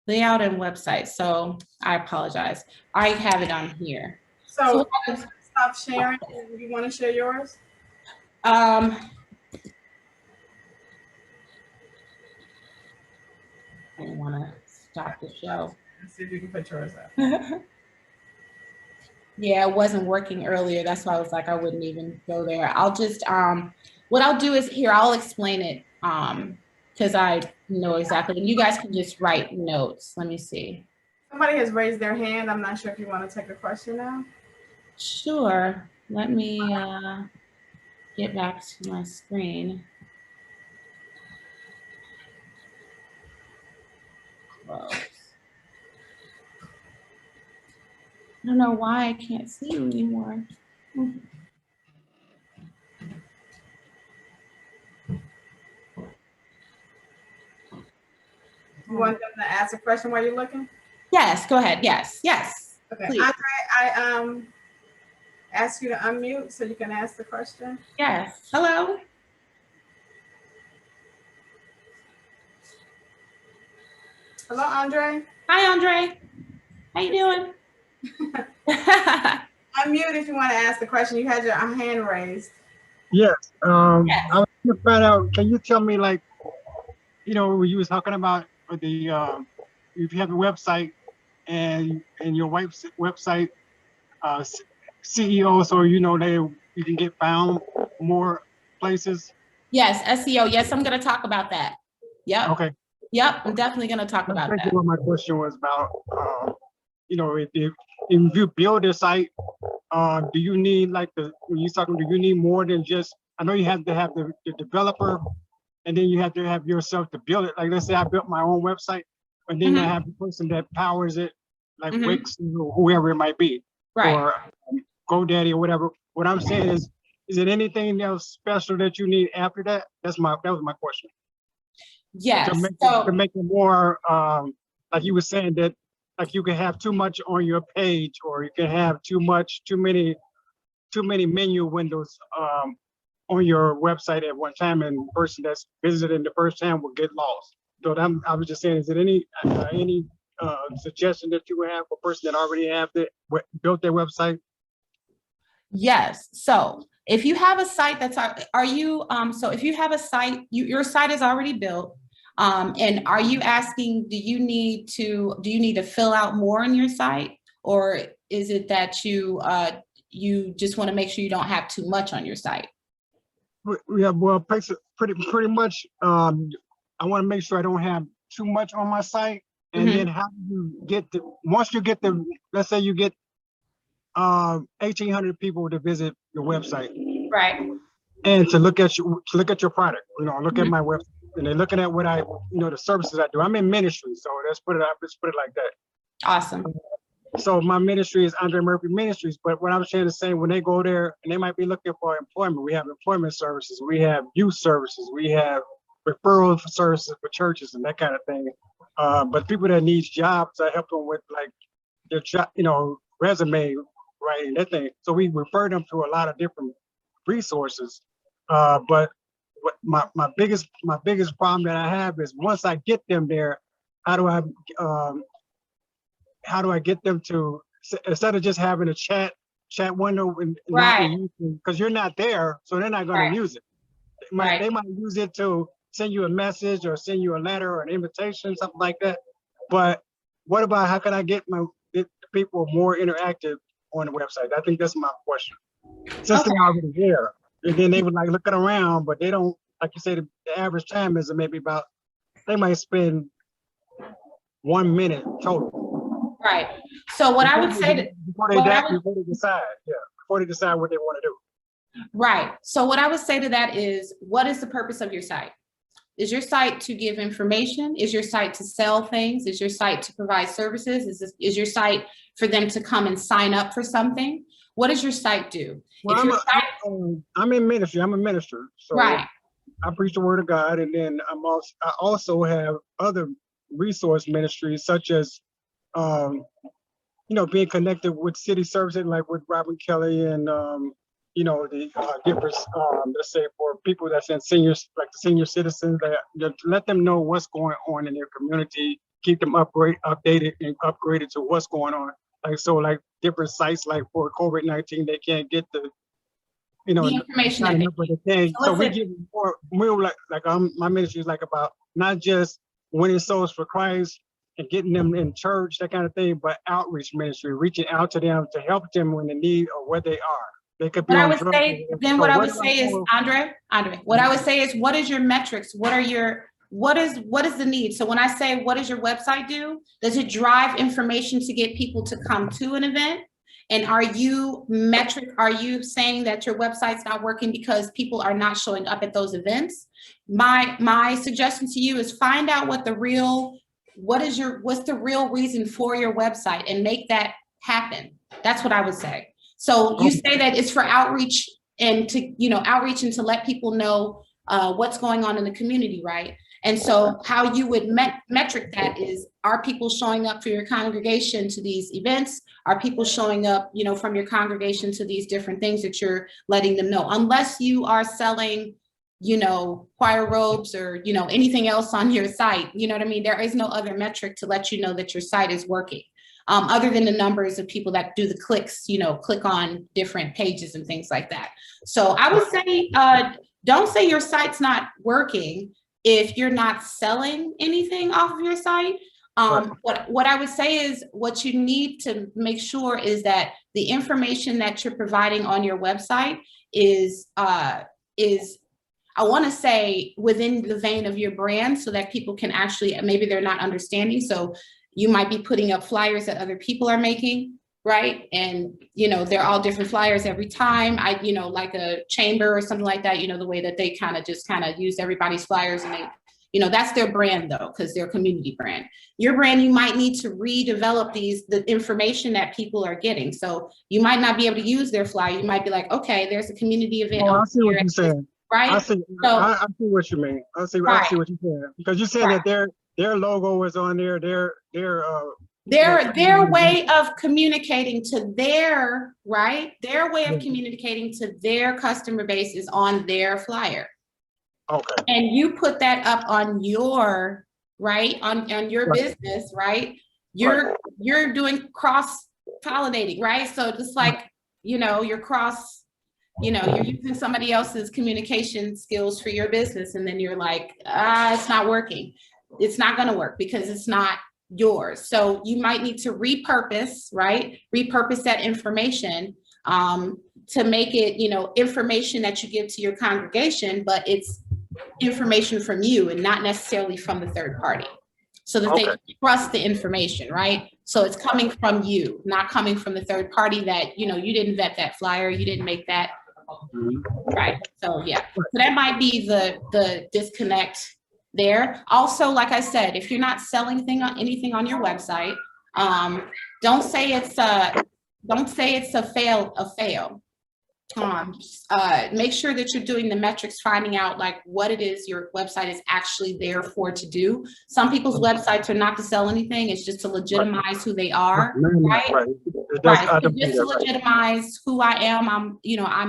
layout and website. So I apologize. I have it on here. So stop sharing. Do you want to share yours? I don't want to stop the show. Let's see if you can put yours up. Yeah, it wasn't working earlier. That's why I was like, I wouldn't even go there. I'll just, what I'll do is here, I'll explain it because I know exactly. And you guys can just write notes. Let me see. Somebody has raised their hand. I'm not sure if you want to take a question now. Sure. Let me get back to my screen. Close. I don't know why I can't see you anymore. You want them to ask a question while you're looking? Yes, go ahead. Yes, yes. Okay, Please. Andre, I ask you to unmute so you can ask the question. Yes. Hello. Hello, Andre. Hi, Andre. How you doing? Unmute if you want to ask the question. You had your hand raised. Yes. Yes. I was trying to find out, can you tell me, like, when you was talking about the, if you have a website and your website CEO, so you can get found more places. Yes, SEO. Yes, I'm going to talk about that. Yep. Okay. Yep, I'm definitely going to talk about That's that. what my question was about. If you build a site, do you need, like, when you're talking, do you need more than just, I know you have to have the developer, and then you have to have yourself to build it. Like, let's say I built my own website, and then I have the person that powers it, like Wix or whoever it might be, Right. or GoDaddy or whatever. What I'm saying is it anything else special that you need after that? That was my question. Yes. To make it more, like you were saying, that like you can have too much on your page, or you can have too many menu windows on your website at one time, and the person that's visiting the first time will get lost. So I was just saying, is there any suggestion that you would have for a person that already built their website? Yes. So if you have a site so if you have a site, your site is already built, and are you asking, do you need to fill out more on your site, or is it that you just want to make sure you don't have too much on your site? Yeah, well, pretty much. I want to make sure I don't have too much on my site, and then how do you get once you get let's say you get 1,800 people to visit your website, Right. and to look at your product, look at my website, and they're looking at what the services I do. I'm in ministry, so let's put it like that. Awesome. So my ministry is Andre Murphy Ministries, but what I'm saying is, when they go there and they might be looking for employment, we have employment services, we have youth services, we have referral services for churches and that kind of thing. But people that need jobs, I help them with, like, their job, resume writing, that thing. So we refer them to a lot of different resources. But what my biggest problem that I have is, once I get them there, how do I get them to, instead of just having a chat window and Right. because you're not there, so they're not going to use it. They might use it to send you a message or send you a letter or an invitation, something like that. But what about, how can I get people more interactive on the website? I think that's my question. Since they're already there, and then they would like looking around, but they don't, like you say, the average time is maybe about, they might spend 1 minute total. Right. So what I would say before they decide what they want to do. Right. So what I would say to that is, what is the purpose of your site? Is your site to give information? Is your site to sell things? Is your site to provide services? Is your site for them to come and sign up for something? What does your site do? Well, I'm in ministry. I'm a minister. So right. I preach the word of God, and then I also have other resource ministries, such as being connected with city services, like with Robin Kelly, and the different, let's say, for people that's in seniors, like the senior citizens, that let them know what's going on in their community, keep them updated and upgraded to what's going on. Like different sites, like for COVID-19, they can't get the information that they can. So we give more, my ministry is like about not just winning souls for Christ and getting them in church, that kind of thing, but outreach ministry, reaching out to them to help them when they need or where they are. They could be what on I would drugs. say, then what I would say is, Andre, what I would say is, what is your metrics? What is the need? So when I say, what does your website do? Does it drive information to get people to come to an event? And are you saying that your website's not working because people are not showing up at those events? My suggestion to you is, find out what's the real reason for your website and make that happen. That's what I would say. So you say that it's for outreach and to let people know what's going on in the community, right? And so how you would metric that is, are people showing up for your congregation to these events? Are people showing up, from your congregation to these different things that you're letting them know? Unless you are selling, choir robes or, anything else on your site, you know what I mean? There is no other metric to let you know that your site is working. other than the numbers of people that do the clicks, you know, click on different pages and things like that. So I would say, don't say your site's not working if you're not selling anything off of your site. What I would say is what you need to make sure is that the information that you're providing on your website is I want to say within the vein of your brand, so that people can actually, maybe they're not understanding. So you might be putting up flyers that other people are making, right? And, you know, they're all different flyers every time. You know, like a chamber or something like that, you know, the way that they kind of use everybody's flyers, and they, you know, that's their brand though, because they're a community brand. Your brand, you might need to redevelop the information that people are getting. So you might not be able to use their flyer. You might be like, okay, there's a community event. Oh, I see what you're saying. Right? I see what you mean. I see what you're saying. Because you're saying that their logo is on there, their way of communicating to their way of communicating to their customer base is on their flyer. Okay. And you put that up on your on your business, right? You're doing cross-pollinating, right? So just like, you know, you're using somebody else's communication skills for your business, and then you're like, it's not working. It's not going to work because it's not yours. So you might need to repurpose that information to make it, you know, information that you give to your congregation, but it's information from you and not necessarily from the third party, so that they trust the information, right? So it's coming from you, not coming from the third party that, you know, you didn't vet that flyer, you didn't make that. Right. So yeah, so that might be the disconnect there. Also, like I said, if you're not selling anything on your website, don't say it's a fail. Make sure that you're doing the metrics, finding out like what it is your website is actually there for to do. Some people's websites are not to sell anything, it's just to legitimize who they are, right? So just to legitimize who I am. I'm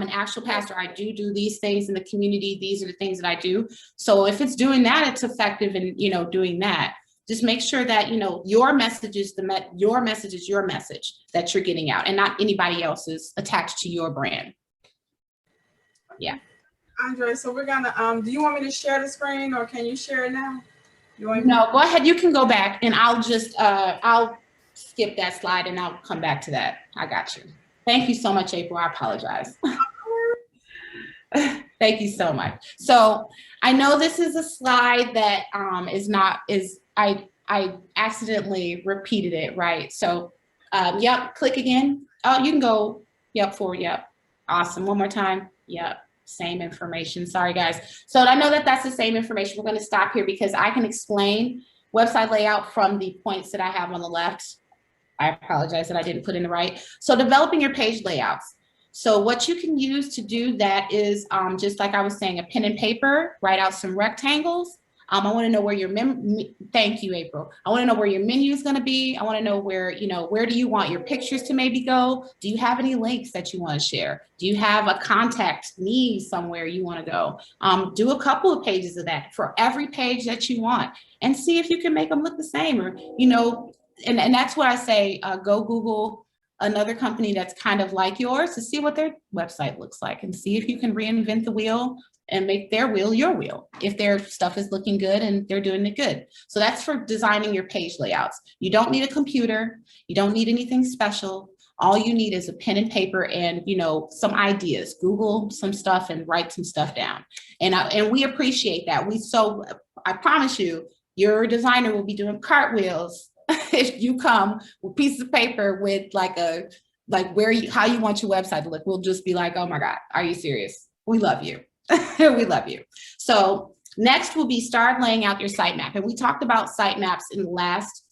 an actual pastor. I do these things in the community. These are the things that I do. So if it's doing that, it's effective in, you know, doing that. Just make sure that, you know, your message is your message that you're getting out, and not anybody else's attached to your brand. Yeah. Andre, so we're gonna, do you want me to share the screen, or can you share it now? No, go ahead. You can go back, and I'll just, I'll skip that slide and I'll come back to that. I got you. Thank you so much, April. I apologize. Thank you so much. So I know this is a slide that I accidentally repeated it, right? So, yep, click again. Oh, you can go, yep, forward, yep. Awesome, one more time, yep. Same information. Sorry, guys. So I know that that's the same information. We're going to stop here because I can explain website layout from the points that I have on the left. I apologize that I didn't put in the right. So developing your page layouts. So what you can use to do that is just like I was saying, a pen and paper, write out some rectangles. I want to know where your thank you, April. I want to know where your menu is going to be. I want to know where, you know, where do you want your pictures to maybe go? Do you have any links that you want to share? Do you have a contact me somewhere you want to go? Do a couple of pages of that for every page that you want, and see if you can make them look the same, or, you know, and that's what I say, go Google another company that's kind of like yours to see what their website looks like, and see if you can reinvent the wheel and make their wheel your wheel if their stuff is looking good and they're doing it good. So that's for designing your page layouts. You don't need a computer. You don't need anything special. All you need is a pen and paper and, you know, some ideas. Google some stuff and write some stuff down. And we appreciate that. I promise you, your designer will be doing cartwheels if you come with pieces of paper with how you want your website to look. We'll just be like, oh my God, are you serious? We love you. We love you. So next will be start laying out your sitemap. And we talked about sitemaps in the last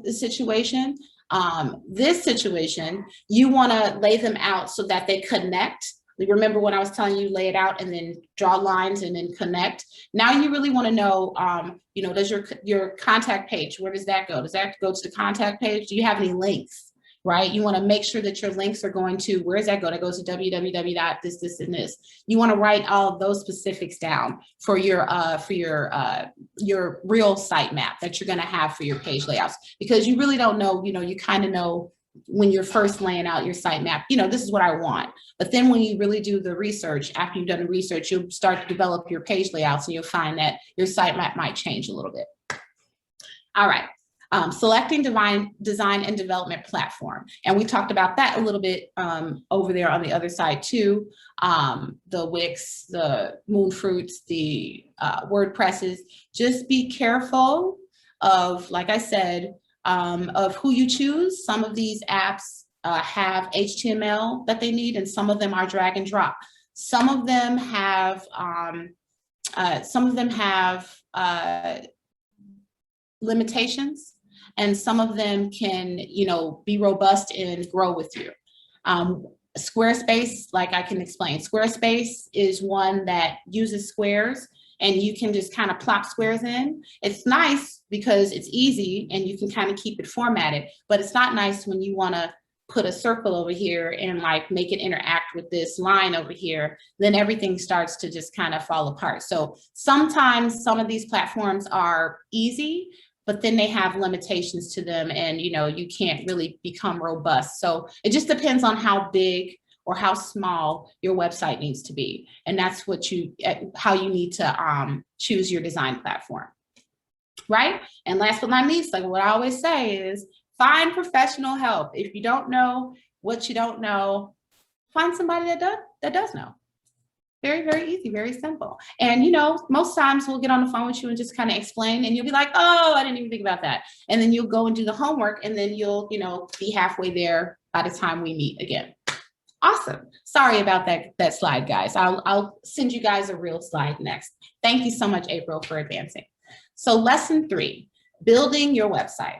situation. This situation, you want to lay them out so that they connect. Remember when I was telling you, lay it out and then draw lines and then connect. Now you really want to know, you know, does your contact page, where does that go? Does that go to the contact page? Do you have any links? right? You want to make sure that your links are going to, where does that go? That goes to www.this, this, and this. You want to write all of those specifics down for your real sitemap that you're going to have for your page layouts, because you really don't know, you kind of know when you're first laying out your sitemap, this is what I want. But then when you really do the research, after you've done the research, you'll start to develop your page layouts, and you'll find that your sitemap might change a little bit. All right. Selecting design and development platform. And we talked about that a little bit over there on the other side too. The Wix, the Moonfruits, the WordPresses. Just be careful of, like I said, of who you choose. Some of these apps have HTML that they need, and some of them are drag and drop. Some of them have limitations, and some of them can, be robust and grow with you. Squarespace, like I can explain, Squarespace is one that uses squares, and you can just kind of plop squares in. It's nice because it's easy and you can kind of keep it formatted, but it's not nice when you want to put a circle over here and like make it interact with this line over here. Then everything starts to just kind of fall apart. So sometimes some of these platforms are easy, but then they have limitations to them, and you can't really become robust. So it just depends on how big or how small your website needs to be. And that's how you need to choose your design platform, right? And last but not least, like what I always say is find professional help. If you don't know what you don't know, find somebody that does know. Very, very easy, very simple. And, most times we'll get on the phone with you and just kind of explain, and you'll be like, oh, I didn't even think about that. And then you'll go and do the homework, and then you'll, be halfway there by the time we meet again. Awesome. Sorry about that slide, guys. I'll send you guys a real slide next. Thank you so much, April, for advancing. So lesson 3, building your website.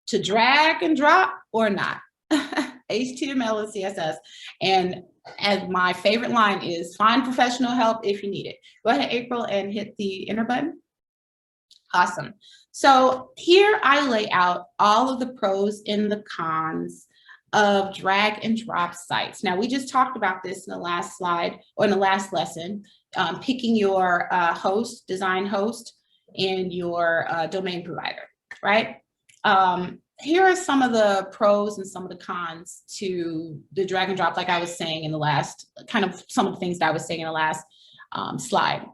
To drag and drop or not? HTML and CSS. And as my favorite line is, find professional help if you need it. Go ahead, April, and hit the enter button. Awesome. So here I lay out all of the pros and the cons of drag and drop sites. Now, we just talked about this in the last slide, or in the last lesson, picking your design host, and your domain provider, right? Here are some of the pros and some of the cons to the drag and drop, like I was saying in the last, kind of some of the things that I was saying in the last slide.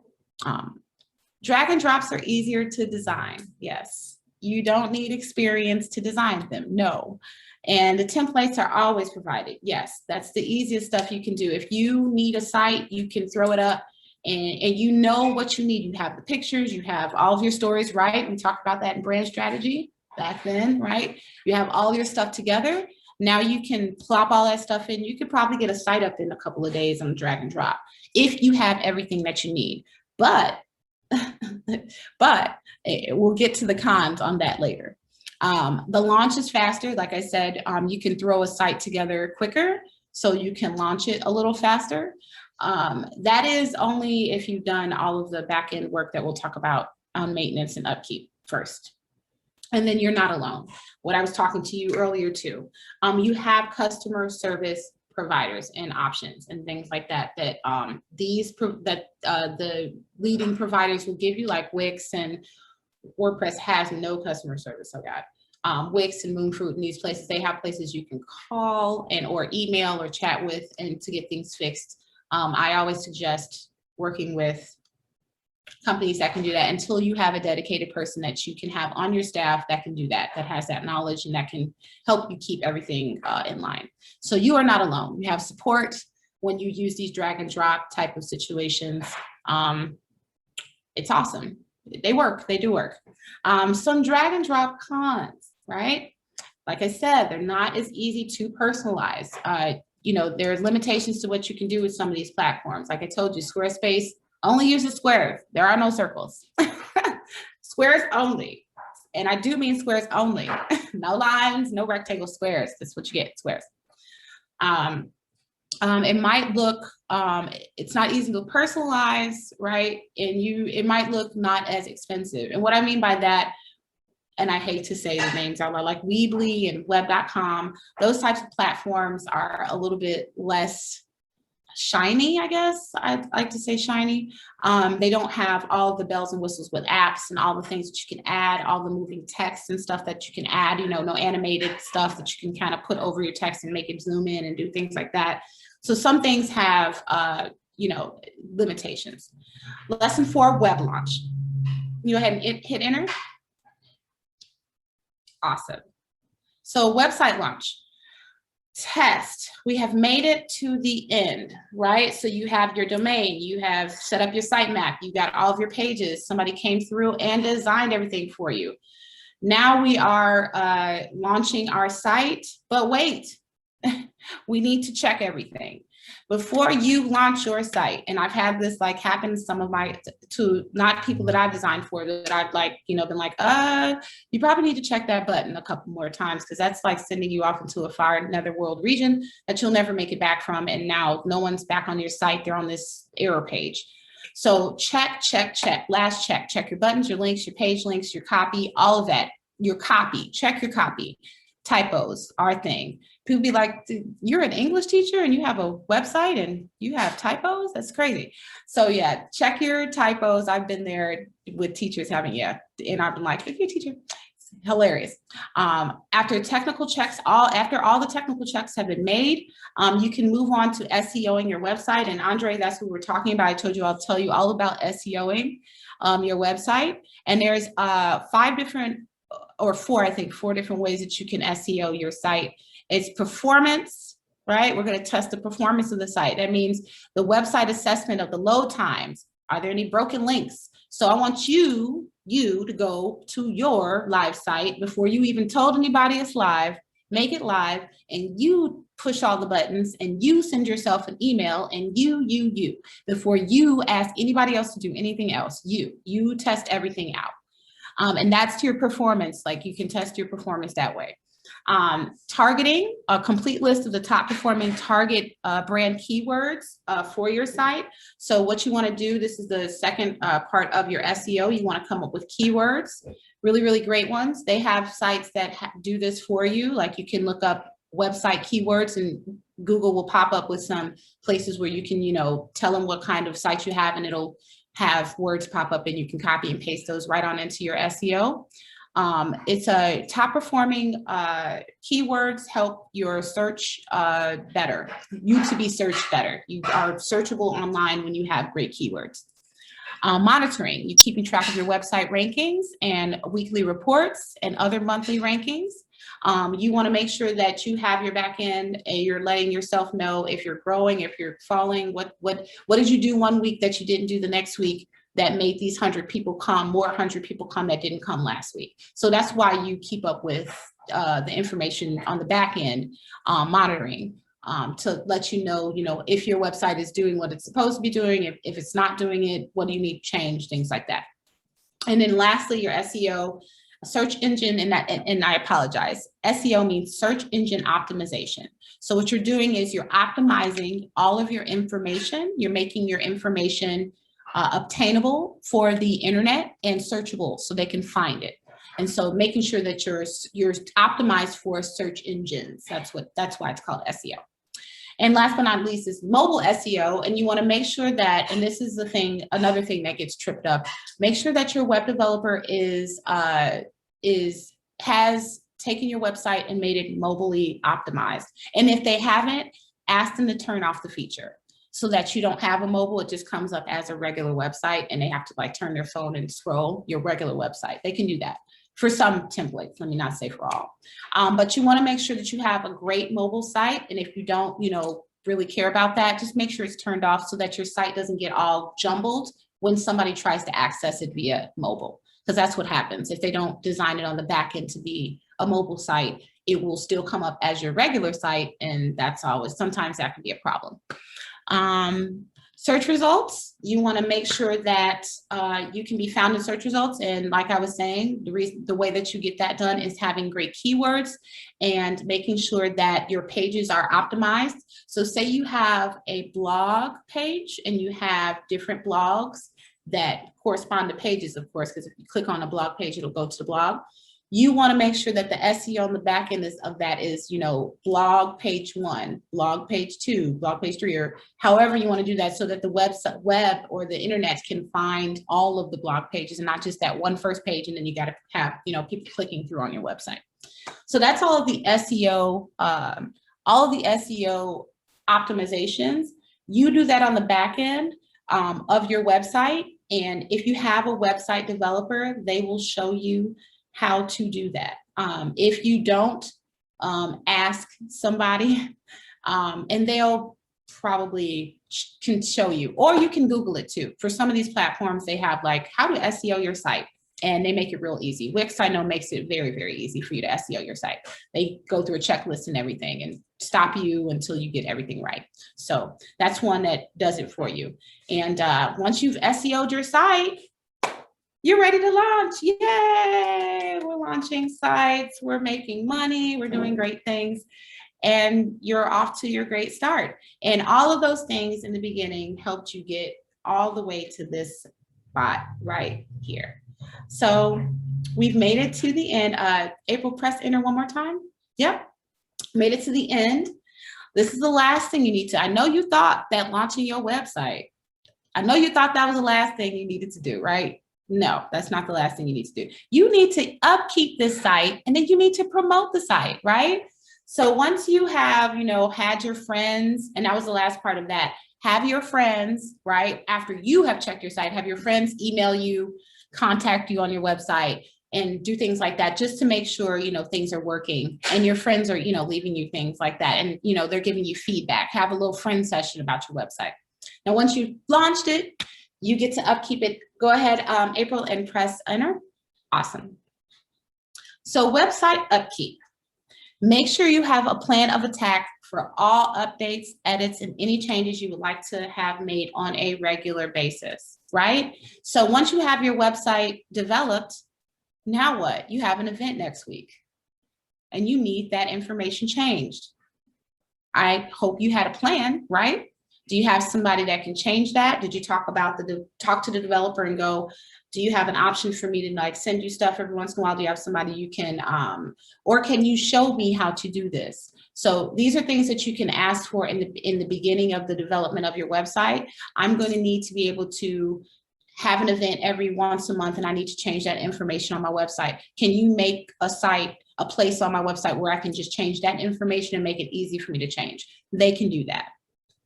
Drag and drops are easier to design. Yes. You don't need experience to design them. No. And the templates are always provided. Yes, that's the easiest stuff you can do. If you need a site, you can throw it up, and you know what you need. You have the pictures, you have all of your stories, right? We talked about that in brand strategy back then, right? You have all your stuff together. Now you can plop all that stuff in. You could probably get a site up in a couple of days on drag and drop if you have everything that you need. But we'll get to the cons on that later. The launch is faster. Like I said, you can throw a site together quicker, so you can launch it a little faster. That is only if you've done all of the back end work that we'll talk about on maintenance and upkeep first. And then you're not alone. What I was talking to you earlier too, you have customer service providers and options and things like that, that the leading providers will give you, like Wix and WordPress has no customer service. So Wix and Moonfruit and these places, they have places you can call or email or chat with and to get things fixed. I always suggest working with companies that can do that until you have a dedicated person that you can have on your staff that can do that, that has that knowledge and that can help you keep everything in line. So you are not alone. You have support when you use these drag and drop type of situations. It's awesome. They work, they do work. Some drag and drop cons, right? Like I said, they're not as easy to personalize. There's limitations to what you can do with some of these platforms. Like I told you, Squarespace only uses squares. There are no circles. Squares only. And I do mean squares only. No lines, no rectangle, squares. That's what you get, squares. It might look, it's not easy to personalize, right? And it might look not as expensive. And what I mean by that, and I hate to say the names out loud, like Weebly and web.com, those types of platforms are a little bit less shiny, I guess. I'd like to say shiny. They don't have all the bells and whistles with apps and all the things that you can add, all the moving text and stuff that you can add, you know, no animated stuff that you can kind of put over your text and make it zoom in and do things like that. So some things have, you know, limitations. Lesson 4, web launch. You go ahead and hit enter. Awesome. So website launch. Test. We have made it to the end, right? So you have your domain, you have set up your sitemap, you got all of your pages, somebody came through and designed everything for you. Now we are launching our site, but wait, we need to check everything. Before you launch your site, and I've had this like happen to some of my, to not people that I've designed for, that I've like, you know, been like, you probably need to check that button a couple more times, because that's like sending you off into a far netherworld region that you'll never make it back from. And now no one's back on your site, they're on this error page. So check, check, check, last check, check your buttons, your links, your page links, your copy, all of that, your copy, check your copy. Typos are a thing. People be like, you're an English teacher and you have a website and you have typos? That's crazy. So yeah, check your typos. I've been there with teachers having, and I've been like, if you're a teacher, it's hilarious. After technical checks, after all the technical checks have been made, you can move on to SEOing your website. And Andre, that's what we're talking about. I told you I'll tell you all about SEOing your website. And there's 4 different ways that you can SEO your site. It's performance, right? We're going to test the performance of the site. That means the website assessment of the load times. Are there any broken links? So I want you to go to your live site before you even told anybody it's live, make it live, and you push all the buttons and you send yourself an email and you, before you ask anybody else to do anything else, you test everything out. And that's to your performance. Like you can test your performance that way. Targeting, a complete list of the top performing target brand keywords for your site. So what you want to do, this is the second part of your SEO. You want to come up with keywords, really, really great ones. They have sites that do this for you. Like you can look up website keywords and Google will pop up with some places where you can, you know, tell them what kind of site you have and it'll have words pop up and you can copy and paste those right on into your SEO. It's a top performing keywords help your search better, you to be searched better. You are searchable online when you have great keywords. Monitoring, you keeping track of your website rankings and weekly reports and other monthly rankings. You want to make sure that you have your back end and you're letting yourself know if you're growing, if you're falling, what did you do one week that you didn't do the next week that made these 100 people come, more 100 people come that didn't come last week. So that's why you keep up with the information on the back end, monitoring to let you know, if your website is doing what it's supposed to be doing, if it's not doing it, what do you need to change, things like that. And then lastly, your SEO, search engine, and I apologize. SEO means search engine optimization. So what you're doing is you're optimizing all of your information. You're making your information obtainable for the internet and searchable so they can find it. And so making sure that you're optimized for search engines. That's why it's called SEO. And last but not least is mobile SEO. And you want to make sure that, and this is the thing, another thing that gets tripped up, make sure that your web developer has taken your website and made it mobilely optimized. And if they haven't, ask them to turn off the feature so that you don't have a mobile, it just comes up as a regular website and they have to like turn their phone and scroll your regular website. They can do that for some templates, let me not say for all. But you want to make sure that you have a great mobile site. And if you don't, really care about that, just make sure it's turned off so that your site doesn't get all jumbled when somebody tries to access it via mobile. Because that's what happens. If they don't design it on the back end to be a mobile site, it will still come up as your regular site. And sometimes that can be a problem. Search results, you want to make sure that you can be found in search results. And like I was saying, the way that you get that done is having great keywords and making sure that your pages are optimized. So say you have a blog page and you have different blogs that correspond to pages, of course, because if you click on a blog page, it'll go to the blog. you want to make sure that the SEO on the back end of that is, blog page 1, blog page 2, blog page 3, or however you want to do that, so that the web or the internet can find all of the blog pages and not just that one first page, and then you got to have, people clicking through on your website. So that's all of the SEO, optimizations. You do that on the back end of your website. And if you have a website developer, they will show you how to do that. If you don't, ask somebody and they'll probably can show you, or you can Google it too. For some of these platforms, they have like how to SEO your site, and they make it real easy. Wix, I know, makes it very, very easy for you to SEO your site. They go through a checklist and everything and stop you until you get everything right. So that's one that does it for you. And once you've SEO'd your site, you're ready to launch. Yay! We're launching sites. We're making money. We're doing great things. And you're off to your great start. And all of those things in the beginning helped you get all the way to this spot right here. So we've made it to the end. April, press enter one more time. Yep, made it to the end. This is the last thing you need to. I know you thought that launching your website, I know you thought that was the last thing you needed to do, right? No, that's not the last thing you need to do. You need to upkeep this site, and then you need to promote the site, right? So once you have, had your friends, and that was the last part of that, have your friends, right? After you have checked your site, have your friends email you, contact you on your website, and do things like that, just to make sure, things are working, and your friends are, leaving you things like that. And, they're giving you feedback. Have a little friend session about your website. Now, once you've launched it, you get to upkeep it. Go ahead, April, and press enter. Awesome. So website upkeep. Make sure you have a plan of attack for all updates, edits, and any changes you would like to have made on a regular basis, right? So once you have your website developed, now what? You have an event next week, and you need that information changed. I hope you had a plan, right? Do you have somebody that can change that? Did you talk to the developer and go, do you have an option for me to send you stuff every once in a while? Do you have somebody you can, or can you show me how to do this? So these are things that you can ask for in the beginning of the development of your website. I'm going to need to be able to have an event every once a month, and I need to change that information on my website. Can you make a place on my website where I can just change that information and make it easy for me to change? They can do that.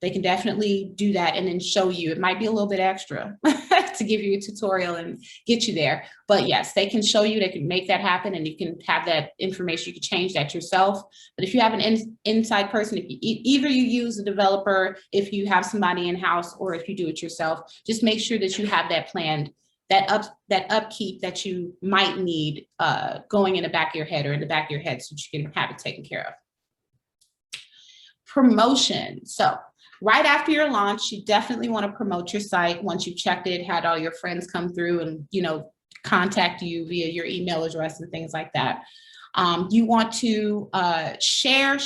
They can definitely do that and then show you. It might be a little bit extra to give you a tutorial and get you there. But yes, they can show you, they can make that happen, and you can have that information. You can change that yourself. But if you have an inside person, if you either you use a developer, if you have somebody in-house, or if you do it yourself, just make sure that you have that planned, that upkeep that you might need going in the back of your head, or in the back of your head, so that you can have it taken care of. Promotion. So right after your launch, you definitely want to promote your site. Once you've checked it, had all your friends come through and, contact you via your email address and things like that. You want to share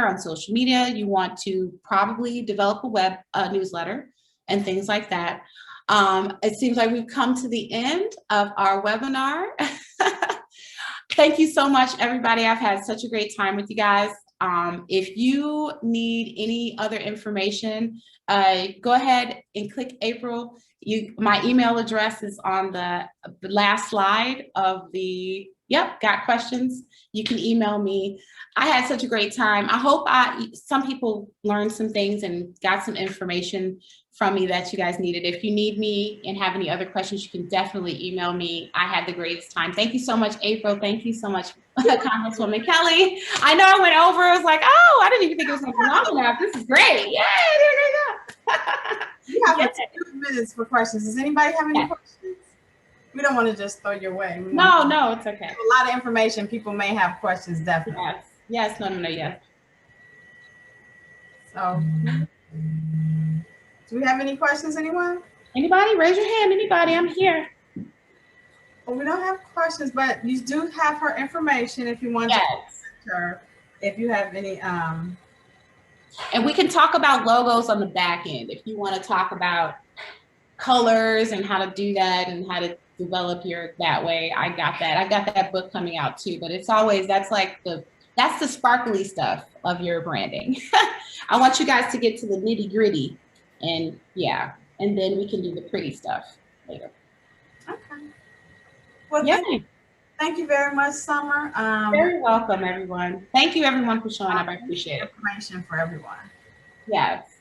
on social media. You want to probably develop a web newsletter and things like that. It seems like we've come to the end of our webinar. Thank you so much, everybody. I've had such a great time with you guys. If you need any other information, go ahead and click April. My email address is on the last slide of the, got questions? You can email me. I had such a great time. I hope some people learned some things and got some information from me that you guys needed. If you need me and have any other questions, you can definitely email me. I had the greatest time. Thank you so much, April. Thank you so much, Congresswoman Kelly. I know I went over. I was like, oh, I didn't even think it was going to be long enough. This is great. Yay, there You have 2 minutes for questions. Does anybody have any questions? We don't want to just throw your way. No, it's okay. A lot of information. People may have questions, definitely. Yes, no, yes. So, do we have any questions, anyone? Anybody? Raise your hand. Anybody? I'm here. Well, we don't have questions, but you do have her information if you want to contact her. If you have any, and we can talk about logos on the back end if you want to talk about colors and how to do that and how to develop your that way. I got that. I got that book coming out too, but it's always, that's the sparkly stuff of your branding. I want you guys to get to the nitty gritty, and yeah, and then we can do the pretty stuff later. Okay. Well, Yeah. thank you very much, Summer. Very welcome, everyone. Thank you, everyone, for showing up. I appreciate it. Information for everyone. Yes.